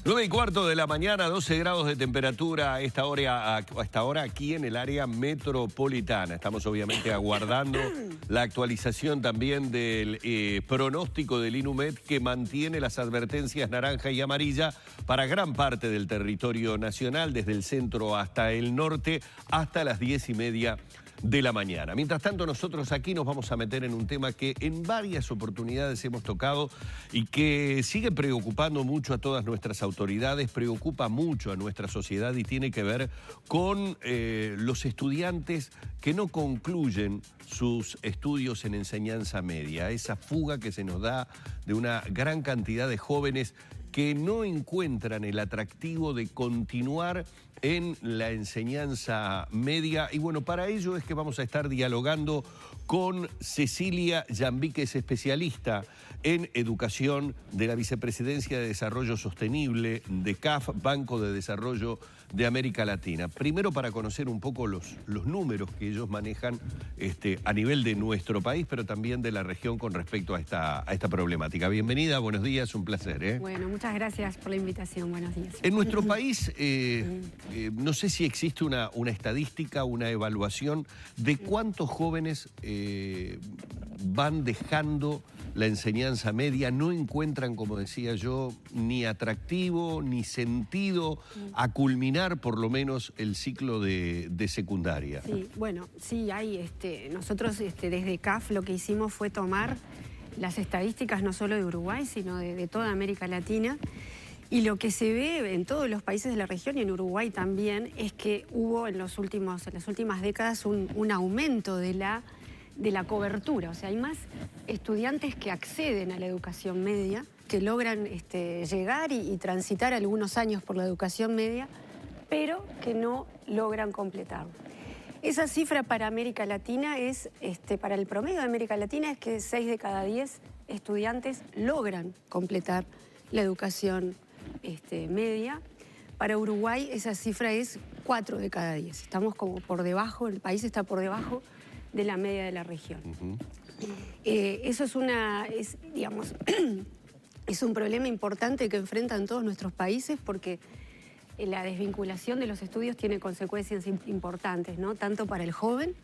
9:15 de la mañana, 12 grados de temperatura a esta hora aquí en el área metropolitana. Estamos obviamente aguardando la actualización también del pronóstico del INUMED, que mantiene las advertencias naranja y amarilla para gran parte del territorio nacional, desde el centro hasta el norte, hasta las 10:30 de la mañana. Mientras tanto, nosotros aquí nos vamos a meter en un tema que en varias oportunidades hemos tocado y que sigue preocupando mucho a todas nuestras autoridades, preocupa mucho a nuestra sociedad y tiene que ver con los estudiantes que no concluyen sus estudios en enseñanza media. Esa fuga que se nos da de una gran cantidad de jóvenes que no encuentran el atractivo de continuar en la enseñanza media. Y bueno, para ello es que vamos a estar dialogando con Cecilia Llambí, que es especialista en educación de la Vicepresidencia de Desarrollo Sostenible de CAF, Banco de Desarrollo de América Latina. Primero, para conocer un poco los números que ellos manejan a nivel de nuestro país, pero también de la región con respecto a esta problemática. Bienvenida, buenos días, un placer. Bueno, muchas gracias por la invitación, buenos días. En nuestro país, no sé si existe una estadística, una evaluación de cuántos jóvenes van dejando la enseñanza media, no encuentran, como decía yo, ni atractivo, ni sentido a culminar por lo menos el ciclo de secundaria. Sí, bueno, sí, hay, nosotros desde CAF lo que hicimos fue tomar las estadísticas no solo de Uruguay, sino de toda América Latina. Y lo que se ve en todos los países de la región y en Uruguay también es que hubo en las últimas décadas un aumento de la cobertura. O sea, hay más estudiantes que acceden a la educación media, que logran llegar y transitar algunos años por la educación media, pero que no logran completarlo. Esa cifra para América Latina es, para el promedio de América Latina, es que 6 de cada 10 estudiantes logran completar la educación media. Para Uruguay esa cifra es 4 de cada 10. Estamos como por debajo, el país está por debajo de la media de la región. Eso es un problema importante que enfrentan todos nuestros países, porque la desvinculación de los estudios tiene consecuencias importantes, ¿no? Tanto para el joven,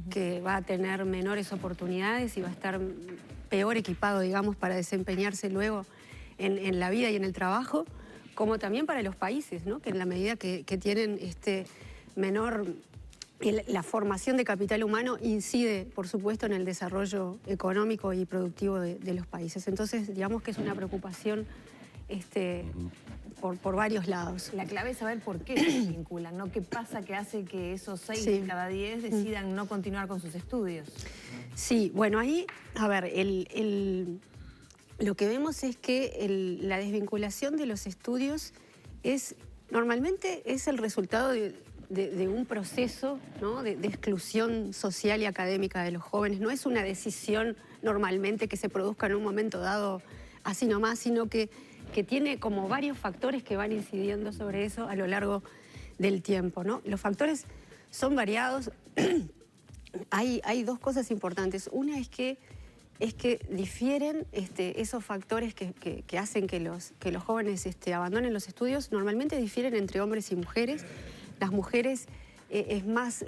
que va a tener menores oportunidades y va a estar peor equipado, digamos, para desempeñarse luego en la vida y en el trabajo, como también para los países, ¿no? Que en la medida que tienen la formación de capital humano incide, por supuesto, en el desarrollo económico y productivo de los países. Entonces, digamos que es una preocupación por varios lados. La clave es saber por qué se vinculan, ¿no? ¿Qué pasa que hace que esos 6 de cada 10 decidan no continuar con sus estudios? Sí, bueno, ahí, a ver, lo que vemos es que la desvinculación de los estudios normalmente es el resultado de un proceso, ¿no? de exclusión social y académica de los jóvenes. No es una decisión normalmente que se produzca en un momento dado así nomás, sino que tiene como varios factores que van incidiendo sobre eso a lo largo del tiempo, ¿no? Los factores son variados. Hay dos cosas importantes. Una es que difieren esos factores que hacen que los jóvenes abandonen los estudios. Normalmente difieren entre hombres y mujeres. Las mujeres es más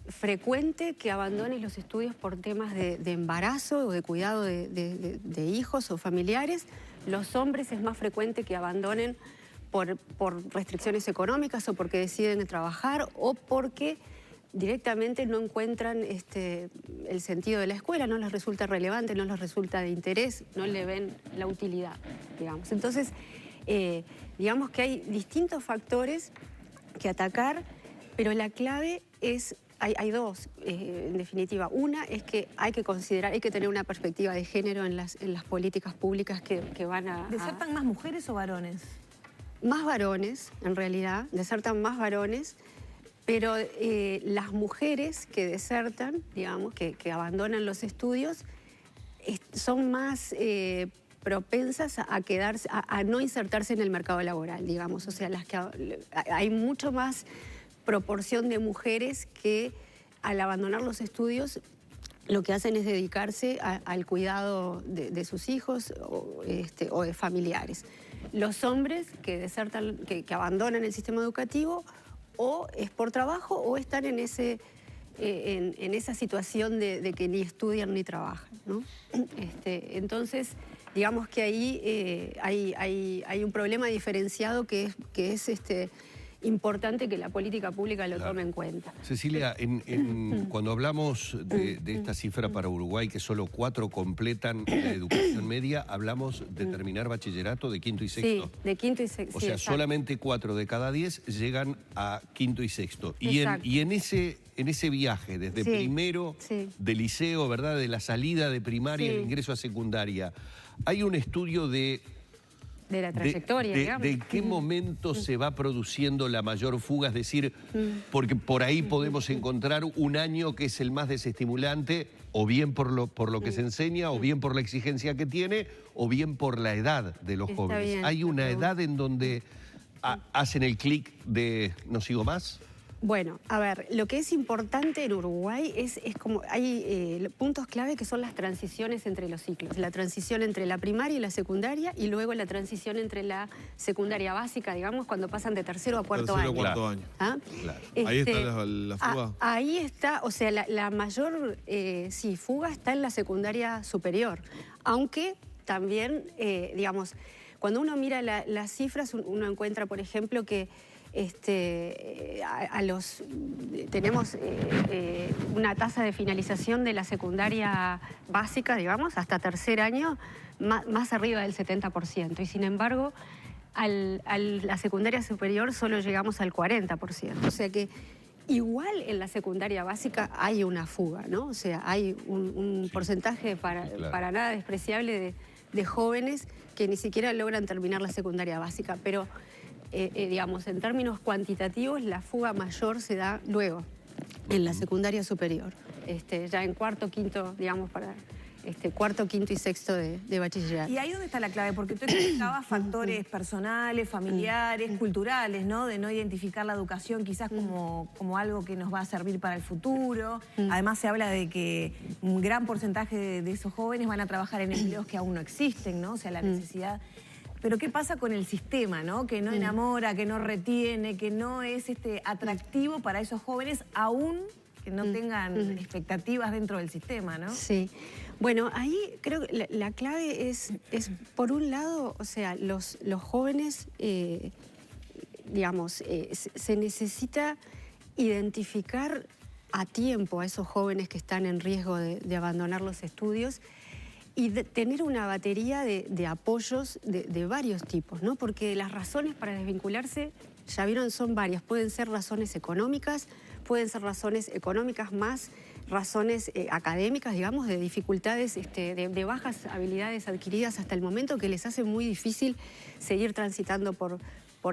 frecuente que abandonen los estudios por temas de embarazo o de cuidado de hijos o familiares. Los hombres es más frecuente que abandonen por restricciones económicas o porque deciden trabajar o porque directamente no encuentran el sentido de la escuela, no les resulta relevante, no les resulta de interés, no le ven la utilidad, digamos. Entonces, digamos que hay distintos factores que atacar, pero la clave es, hay dos, en definitiva. Una es que hay que tener una perspectiva de género en las políticas públicas que van a... ¿Desertan más mujeres o varones? Más varones, en realidad, desertan más varones, pero las mujeres que desertan, digamos, que abandonan los estudios, son más propensas a quedarse, a no insertarse en el mercado laboral, digamos. O sea, hay mucho más proporción de mujeres que al abandonar los estudios lo que hacen es dedicarse al cuidado de sus hijos o de familiares. Los hombres que desertan, que abandonan el sistema educativo, o es por trabajo o están en esa situación de que ni estudian ni trabajan, ¿no? Entonces, digamos que ahí hay un problema diferenciado que es importante que la política pública lo tome en cuenta. Cecilia, cuando hablamos de esta cifra para Uruguay, que solo 4 completan la educación media, hablamos de terminar bachillerato de quinto y sexto. Sí, de quinto y sexto. O sea, solamente 4 de cada 10 llegan a quinto y sexto. Y en ese viaje, desde primero de liceo, ¿verdad?, de la salida de primaria, el ingreso a secundaria, hay un estudio de la trayectoria, digamos. ¿De qué momento se va produciendo la mayor fuga? Es decir, porque por ahí podemos encontrar un año que es el más desestimulante, o bien por lo que se enseña, o bien por la exigencia que tiene, o bien por la edad de los jóvenes. Bien, ¿Hay una edad en donde hacen el clic de no sigo más? Bueno, a ver, lo que es importante en Uruguay es como hay puntos clave que son las transiciones entre los ciclos. La transición entre la primaria y la secundaria, y luego la transición entre la secundaria básica, digamos, cuando pasan de tercero a cuarto año. Cuarto año. ¿Ah? Claro. Ahí está la fuga. Ahí está, o sea, la mayor fuga está en la secundaria superior. Aunque también, digamos, cuando uno mira las cifras, uno encuentra, por ejemplo, que tenemos una tasa de finalización de la secundaria básica, digamos, hasta tercer año, más arriba del 70%. Y sin embargo, a la secundaria superior solo llegamos al 40%. O sea que igual en la secundaria básica hay una fuga, ¿no? O sea, hay un porcentaje para nada despreciable de jóvenes que ni siquiera logran terminar la secundaria básica. Pero digamos, en términos cuantitativos, la fuga mayor se da luego, en la secundaria superior, ya en cuarto, quinto, digamos, para cuarto, quinto y sexto de bachillerato. Y ahí donde está la clave, porque tú explicabas factores personales, familiares, culturales, ¿no? De no identificar la educación quizás como algo que nos va a servir para el futuro. Además se habla de que un gran porcentaje de esos jóvenes van a trabajar en empleos que aún no existen, ¿no? O sea, la necesidad. Pero ¿qué pasa con el sistema, ¿no? Que no enamora, que no retiene, que no es atractivo para esos jóvenes, aún que no tengan expectativas dentro del sistema, ¿no? Sí. Bueno, ahí creo que la clave es por un lado, o sea, los jóvenes, digamos, se necesita identificar a tiempo a esos jóvenes que están en riesgo de abandonar los estudios, y tener una batería de apoyos de varios tipos, ¿no? Porque las razones para desvincularse, ya vieron, son varias. Pueden ser razones económicas más razones académicas, digamos, de dificultades, de bajas habilidades adquiridas hasta el momento, que les hace muy difícil seguir transitando por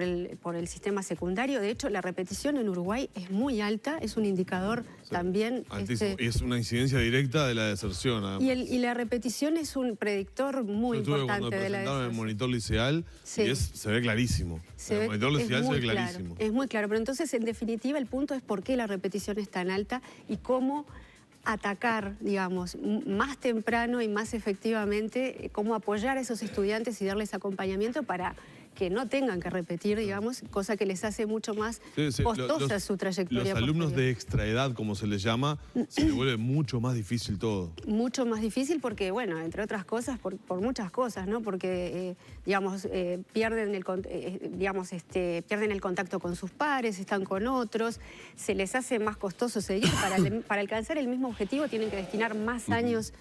el sistema secundario. De hecho, la repetición en Uruguay es muy alta, es un indicador también... altísimo. Y es una incidencia directa de la deserción, además. Y la repetición es un predictor muy importante de la deserción. El monitor liceal, y se ve clarísimo. El monitor liceal se ve clarísimo. Es muy claro, pero entonces, en definitiva, el punto es por qué la repetición es tan alta y cómo atacar, digamos, más temprano y más efectivamente, cómo apoyar a esos estudiantes y darles acompañamiento para que no tengan que repetir, digamos, cosa que les hace mucho más costosa su trayectoria. Los alumnos de extraedad, como se les llama, se les vuelve mucho más difícil todo. Mucho más difícil porque, bueno, entre otras cosas, por muchas cosas, ¿no? Porque, digamos, pierden el contacto con sus pares, están con otros, se les hace más costoso seguir. Para alcanzar el mismo objetivo tienen que destinar más años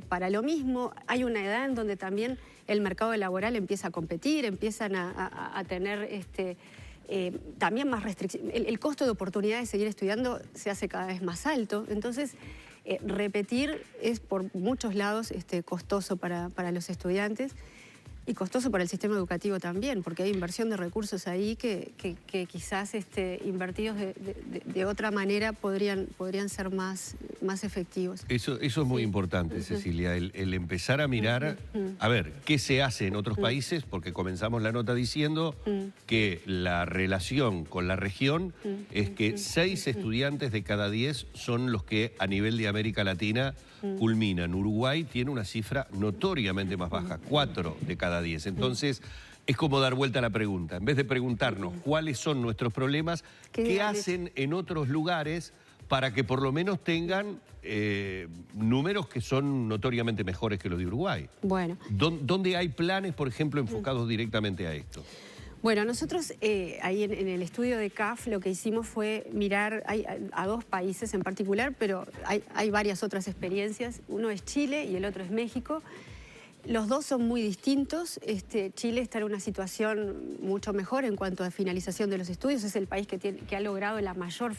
para lo mismo. Hay una edad en donde también el mercado laboral empieza a competir, empiezan a tener también más restricciones. El costo de oportunidad de seguir estudiando se hace cada vez más alto. Entonces, repetir es por muchos lados costoso para los estudiantes. Y costoso para el sistema educativo también, porque hay inversión de recursos ahí que quizás invertidos de otra manera podrían ser más efectivos. Eso es muy importante, Cecilia, el empezar a mirar, a ver, qué se hace en otros países, porque comenzamos la nota diciendo que la relación con la región es que 6 estudiantes de cada 10 son los que a nivel de América Latina culminan. Uruguay tiene una cifra notoriamente más baja, 4 de cada 10. Entonces, es como dar vuelta a la pregunta. En vez de preguntarnos cuáles son nuestros problemas, ¿qué hacen en otros lugares para que por lo menos tengan números que son notoriamente mejores que los de Uruguay? Bueno. ¿Dónde hay planes, por ejemplo, enfocados directamente a esto? Bueno, nosotros ahí en el estudio de CAF lo que hicimos fue mirar a 2 países en particular, pero hay varias otras experiencias. Uno es Chile y el otro es México. Los dos son muy distintos. Chile está en una situación mucho mejor en cuanto a finalización de los estudios. Es el país que ha logrado la mayor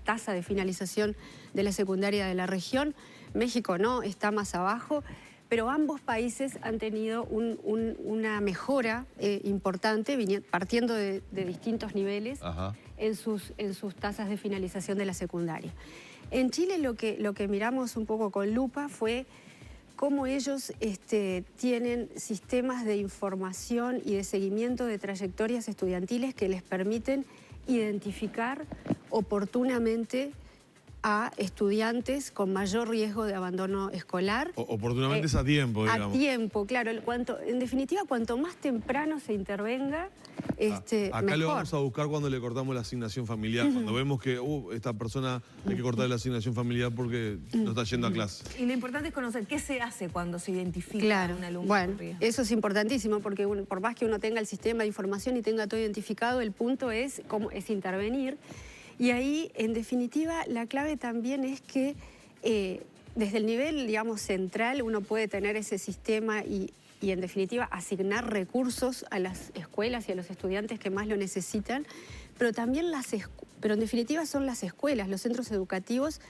tasa de finalización de la secundaria de la región. México no, está más abajo. Pero ambos países han tenido una mejora importante, partiendo de distintos niveles en sus tasas de finalización de la secundaria. En Chile lo que miramos un poco con lupa fue cómo ellos tienen sistemas de información y de seguimiento de trayectorias estudiantiles que les permiten identificar oportunamente a estudiantes con mayor riesgo de abandono escolar. Oportunamente es a tiempo, digamos. A tiempo, claro. En definitiva, cuanto más temprano se intervenga, acá mejor. lo vamos a buscar cuando le cortamos la asignación familiar, cuando vemos que esta persona hay que cortarle la asignación familiar porque no está yendo a clase. Y lo importante es conocer qué se hace cuando se identifica a un alumno. Bueno, eso es importantísimo porque por más que uno tenga el sistema de información y tenga todo identificado, el punto es intervenir. Y ahí, en definitiva, la clave también es que desde el nivel, digamos, central, uno puede tener ese sistema y en definitiva, asignar recursos a las escuelas y a los estudiantes que más lo necesitan, pero también en definitiva son las escuelas, los centros educativos,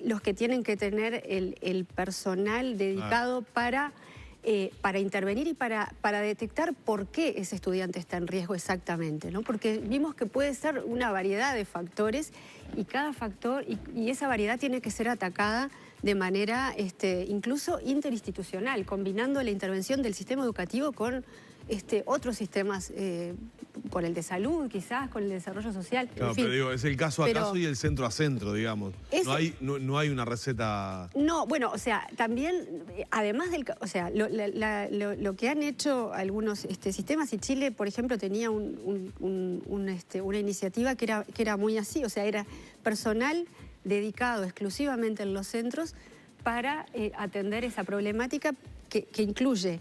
los que tienen que tener el personal dedicado para intervenir y para detectar por qué ese estudiante está en riesgo exactamente, ¿no? Porque vimos que puede ser una variedad de factores y cada factor, y esa variedad tiene que ser atacada de manera incluso interinstitucional, combinando la intervención del sistema educativo con otros sistemas, con el de salud quizás, con el de desarrollo social. Claro, en fin. pero digo, es el caso a caso y el centro a centro, digamos. No hay una receta... No, bueno, o sea, también, además del... O sea, lo que han hecho algunos sistemas, y Chile, por ejemplo, tenía una iniciativa que era muy así, o sea, era personal dedicado exclusivamente en los centros para atender esa problemática que incluye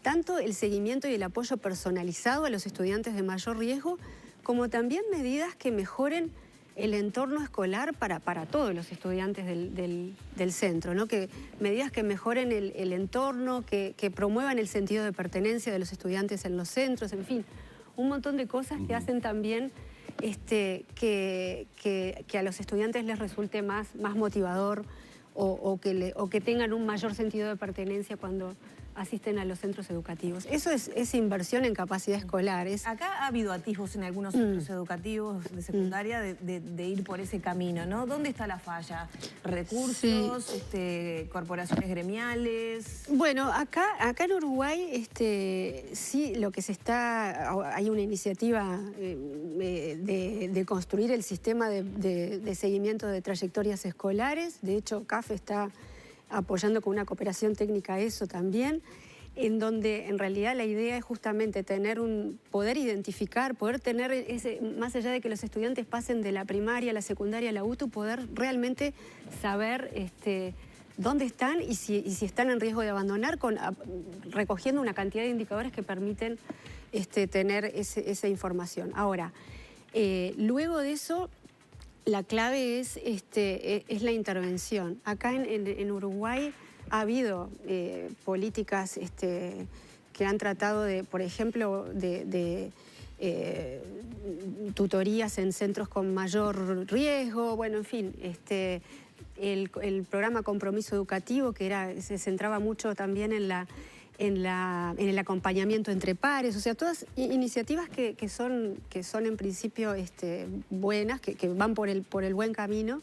tanto el seguimiento y el apoyo personalizado a los estudiantes de mayor riesgo, como también medidas que mejoren el entorno escolar para todos los estudiantes del centro, ¿no? Medidas que mejoren el entorno, que promuevan el sentido de pertenencia de los estudiantes en los centros, en fin, un montón de cosas que hacen también que a los estudiantes les resulte más motivador o que tengan un mayor sentido de pertenencia cuando asisten a los centros educativos. Eso es inversión en capacidad escolar. Acá ha habido atisbos en algunos centros educativos de secundaria de ir por ese camino, ¿no? ¿Dónde está la falla? ¿Recursos? Sí. ¿Corporaciones gremiales? Bueno, acá en Uruguay sí lo que hay una iniciativa de construir el sistema de seguimiento de trayectorias escolares. De hecho, CAF está apoyando con una cooperación técnica eso también, en donde en realidad la idea es justamente poder identificar, poder tener más allá de que los estudiantes pasen de la primaria a la secundaria a la UTU, poder realmente saber dónde están y si están en riesgo de abandonar, recogiendo una cantidad de indicadores que permiten tener esa información. Ahora, luego de eso, la clave es la intervención. Acá en Uruguay ha habido políticas que han tratado por ejemplo, de tutorías en centros con mayor riesgo, bueno, en fin, el programa Compromiso Educativo, que se centraba mucho también en en el acompañamiento entre pares, o sea, todas iniciativas que son en principio buenas, que van por el buen camino,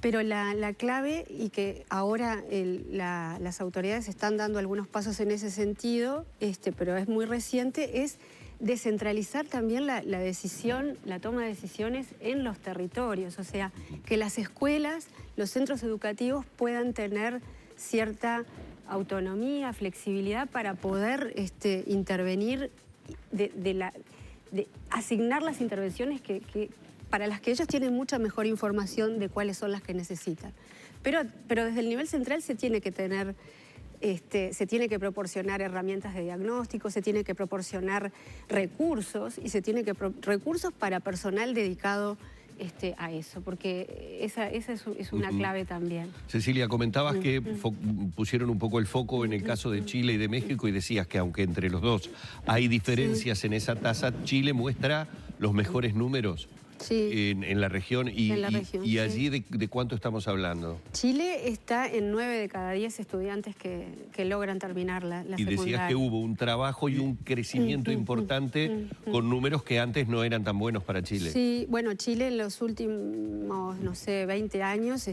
pero la clave, y que ahora las autoridades están dando algunos pasos en ese sentido, pero es muy reciente, es descentralizar también la decisión, la toma de decisiones en los territorios, o sea, que las escuelas, los centros educativos puedan tener cierta autonomía, flexibilidad para poder intervenir, asignar las intervenciones para las que ellos tienen mucha mejor información de cuáles son las que necesitan. Pero desde el nivel central se tiene que tener, se tiene que proporcionar herramientas de diagnóstico, se tiene que proporcionar recursos, y se tiene que recursos para personal dedicado a eso, porque esa es una clave también. Cecilia, comentabas que pusieron un poco el foco en el caso de Chile y de México, y decías que aunque entre los dos hay diferencias en esa tasa, Chile muestra los mejores números. Sí. En la región. Y allí, ¿de cuánto estamos hablando? Chile está en 9 de cada 10 estudiantes que logran terminar la secundaria. Y decías que hubo un trabajo y un crecimiento importante con números que antes no eran tan buenos para Chile. Sí, bueno, Chile en los últimos, no sé, 20 años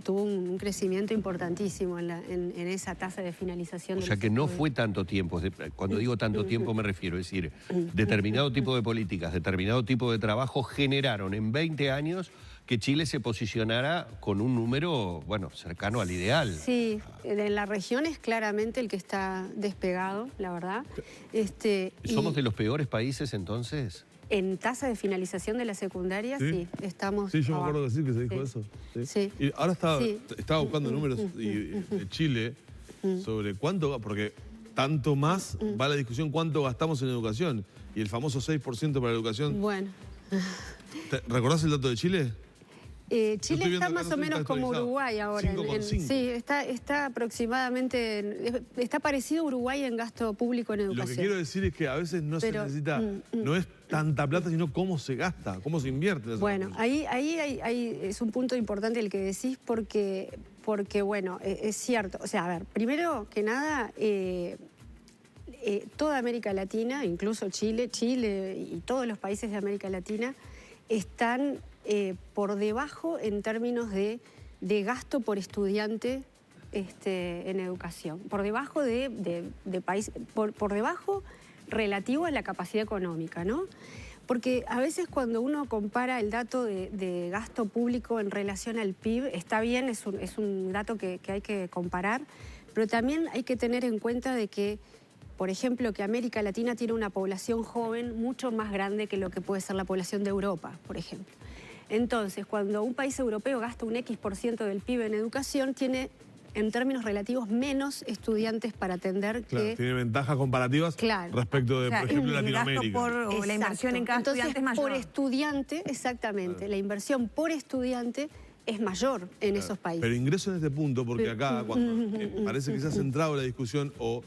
tuvo un crecimiento importantísimo en esa tasa de finalización. O sea que no fue tanto tiempo. Cuando digo tanto tiempo me refiero, es decir, determinado tipo de políticas, determinado tipo de trabajo generaron en 20 años que Chile se posicionara con un número, bueno, cercano al ideal. Sí, en la región es claramente el que está despegado, la verdad. ¿Somos de los peores países entonces? En tasa de finalización de la secundaria, sí, estamos... Sí, yo me acuerdo decir que se dijo eso. Sí. Y ahora estaba buscando números de Chile sobre cuánto, porque tanto más va la discusión cuánto gastamos en educación. Y el famoso 6% para la educación. Bueno. ¿Recordás el dato de Chile? Chile está más o menos como Uruguay ahora. 5,5. Sí, está aproximadamente, está parecido a Uruguay en gasto público en educación. Lo que quiero decir es que a veces no se necesita, no es tanta plata, sino cómo se gasta, cómo se invierte. Bueno, ahí es un punto importante el que decís, porque bueno, es cierto. O sea, a ver, primero que nada, toda América Latina, incluso Chile y todos los países de América Latina, están por debajo en términos de gasto por estudiante en educación. Por debajo por debajo relativo a la capacidad económica, ¿no? Porque a veces cuando uno compara el dato de gasto público en relación al PIB, está bien, es un dato que hay que comparar, pero también hay que tener en cuenta de que, por ejemplo, que América Latina tiene una población joven mucho más grande que lo que puede ser la población de Europa, por ejemplo. Entonces, cuando un país europeo gasta un X% del PIB en educación, tiene, en términos relativos, menos estudiantes para atender que... Tiene ventajas comparativas respecto de, por ejemplo, Latinoamérica. O la inversión en cada estudiante es mayor. Por estudiante, exactamente, la inversión por estudiante es mayor en esos países. Pero ingreso en este punto, porque acá cuando parece que se ha centrado la discusión o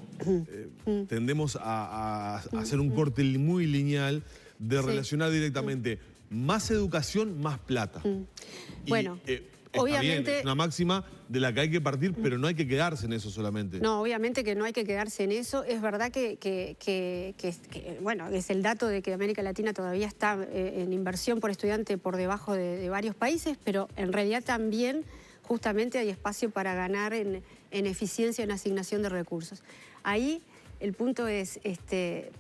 tendemos a hacer un corte muy lineal de relacionar directamente más educación, más plata. Bueno, obviamente bien, es una máxima de la que hay que partir, pero no hay que quedarse en eso solamente. No, obviamente que no hay que quedarse en eso. Es verdad bueno, es el dato de que América Latina todavía está en inversión por estudiante por debajo de varios países, pero en realidad también justamente hay espacio para ganar en eficiencia en asignación de recursos. Ahí el punto es,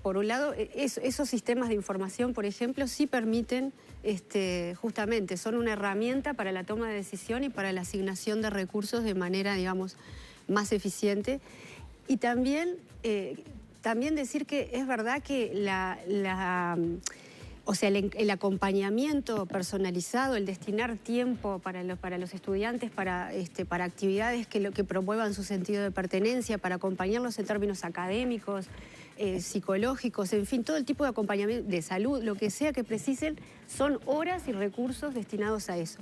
por un lado, esos sistemas de información, por ejemplo, sí permiten, justamente, son una herramienta para la toma de decisión y para la asignación de recursos de manera, digamos, más eficiente. Y también decir que es verdad que el acompañamiento personalizado, el destinar tiempo para los estudiantes, para actividades que promuevan su sentido de pertenencia, para acompañarlos en términos académicos, psicológicos, en fin, todo el tipo de acompañamiento de salud, lo que sea que precisen, son horas y recursos destinados a eso.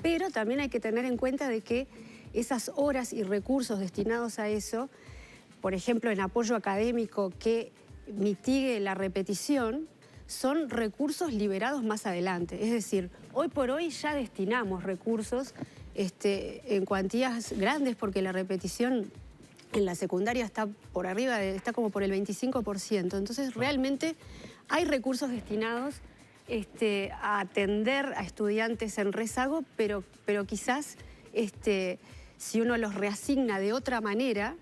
Pero también hay que tener en cuenta de que esas horas y recursos destinados a eso, por ejemplo, en apoyo académico que mitigue la repetición, son recursos liberados más adelante. Es decir, hoy por hoy ya destinamos recursos en cuantías grandes porque la repetición en la secundaria está por arriba, está como por el 25%. Entonces, realmente hay recursos destinados a atender a estudiantes en rezago, pero quizás si uno los reasigna de otra manera,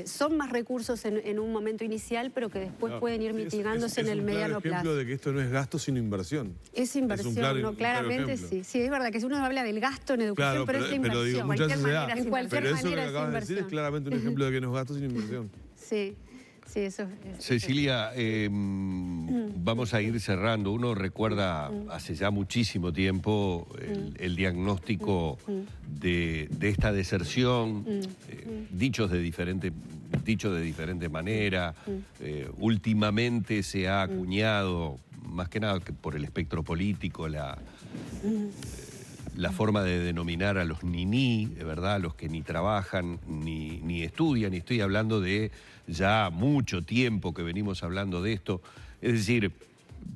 son más recursos en un momento inicial, pero que después pueden ir mitigándose en el mediano plazo. Es un ejemplo de que esto no es gasto sino inversión. Es inversión, claramente sí. Sí, es verdad que si uno habla del gasto en educación, pero es la inversión. Digo, muchas veces en cualquier pero manera eso que acabas de decir es claramente un ejemplo de que no es gasto sino inversión. Sí. Sí, eso es. Cecilia, vamos a ir cerrando. Uno recuerda hace ya muchísimo tiempo el diagnóstico de esta deserción, dicho de diferente manera. Últimamente se ha acuñado, más que nada por el espectro político, la forma de denominar a los niní, ¿verdad? A los que ni trabajan ni estudian, y estoy hablando de ya mucho tiempo que venimos hablando de esto. Es decir,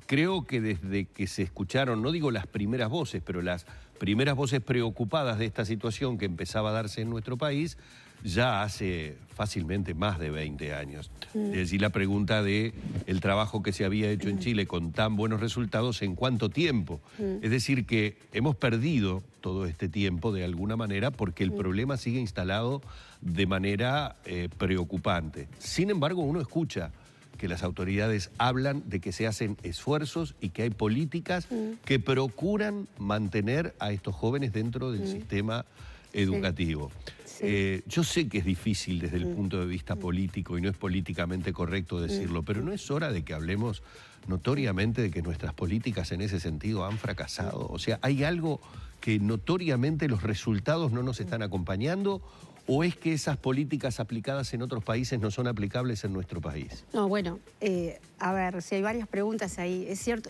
creo que desde que se escucharon, no digo las primeras voces, pero las primeras voces preocupadas de esta situación que empezaba a darse en nuestro país, ya hace fácilmente más de 20 años. Es decir, la pregunta de el trabajo que se había hecho en Chile con tan buenos resultados, ¿en cuánto tiempo? Es decir, que hemos perdido todo este tiempo de alguna manera porque el problema sigue instalado de manera preocupante. Sin embargo, uno escucha que las autoridades hablan de que se hacen esfuerzos y que hay políticas que procuran mantener a estos jóvenes dentro del sistema educativo. Sí. Yo sé que es difícil desde el punto de vista político y no es políticamente correcto decirlo, pero ¿no es hora de que hablemos notoriamente de que nuestras políticas en ese sentido han fracasado? O sea, ¿hay algo que notoriamente los resultados no nos están acompañando? ¿O es que esas políticas aplicadas en otros países no son aplicables en nuestro país? No, bueno, a ver, si hay varias preguntas ahí. Es cierto,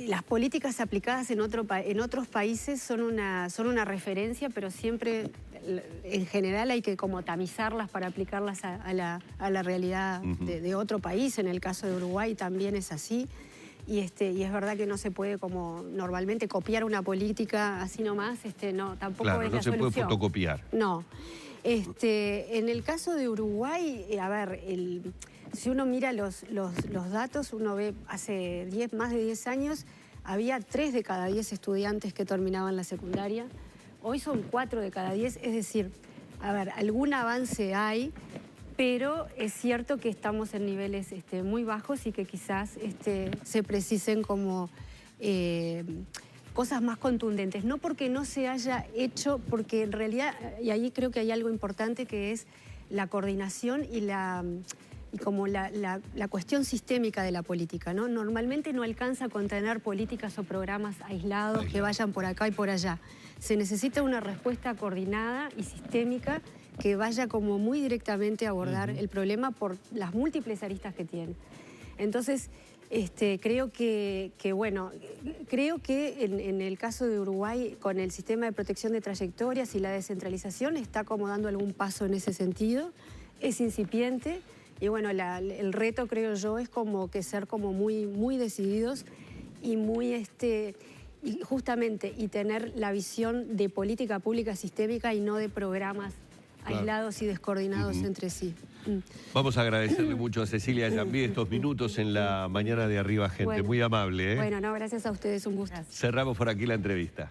las políticas aplicadas en otros países son una referencia, pero siempre, en general, hay que como tamizarlas para aplicarlas a la realidad de otro país. En el caso de Uruguay también es así. Y es verdad que no se puede como normalmente copiar una política así nomás, no, tampoco claro, es no la se solución. puede fotocopiar. No. En el caso de Uruguay, a ver, si uno mira los datos, uno ve hace más de 10 años había 3 de cada 10 estudiantes que terminaban la secundaria. Hoy son 4 de cada 10, es decir, a ver, algún avance hay, pero es cierto que estamos en niveles muy bajos y que quizás se precisen como cosas más contundentes. No porque no se haya hecho, porque en realidad, y ahí creo que hay algo importante que es la coordinación y la cuestión sistémica de la política, ¿no? Normalmente no alcanza con tener políticas o programas aislados que vayan por acá y por allá. Se necesita una respuesta coordinada y sistémica que vaya como muy directamente a abordar el problema por las múltiples aristas que tiene. Entonces, creo que en el caso de Uruguay, con el sistema de protección de trayectorias y la descentralización, está como dando algún paso en ese sentido. Es incipiente y bueno, el reto, creo yo, es como que ser como muy decididos y muy y justamente tener la visión de política pública sistémica y no de programas aislados y descoordinados entre sí. Vamos a agradecerle mucho a Cecilia Llambí estos minutos en la mañana de Arriba Gente. Bueno, muy amable. Bueno, no, gracias a ustedes, un gusto. Cerramos por aquí la entrevista.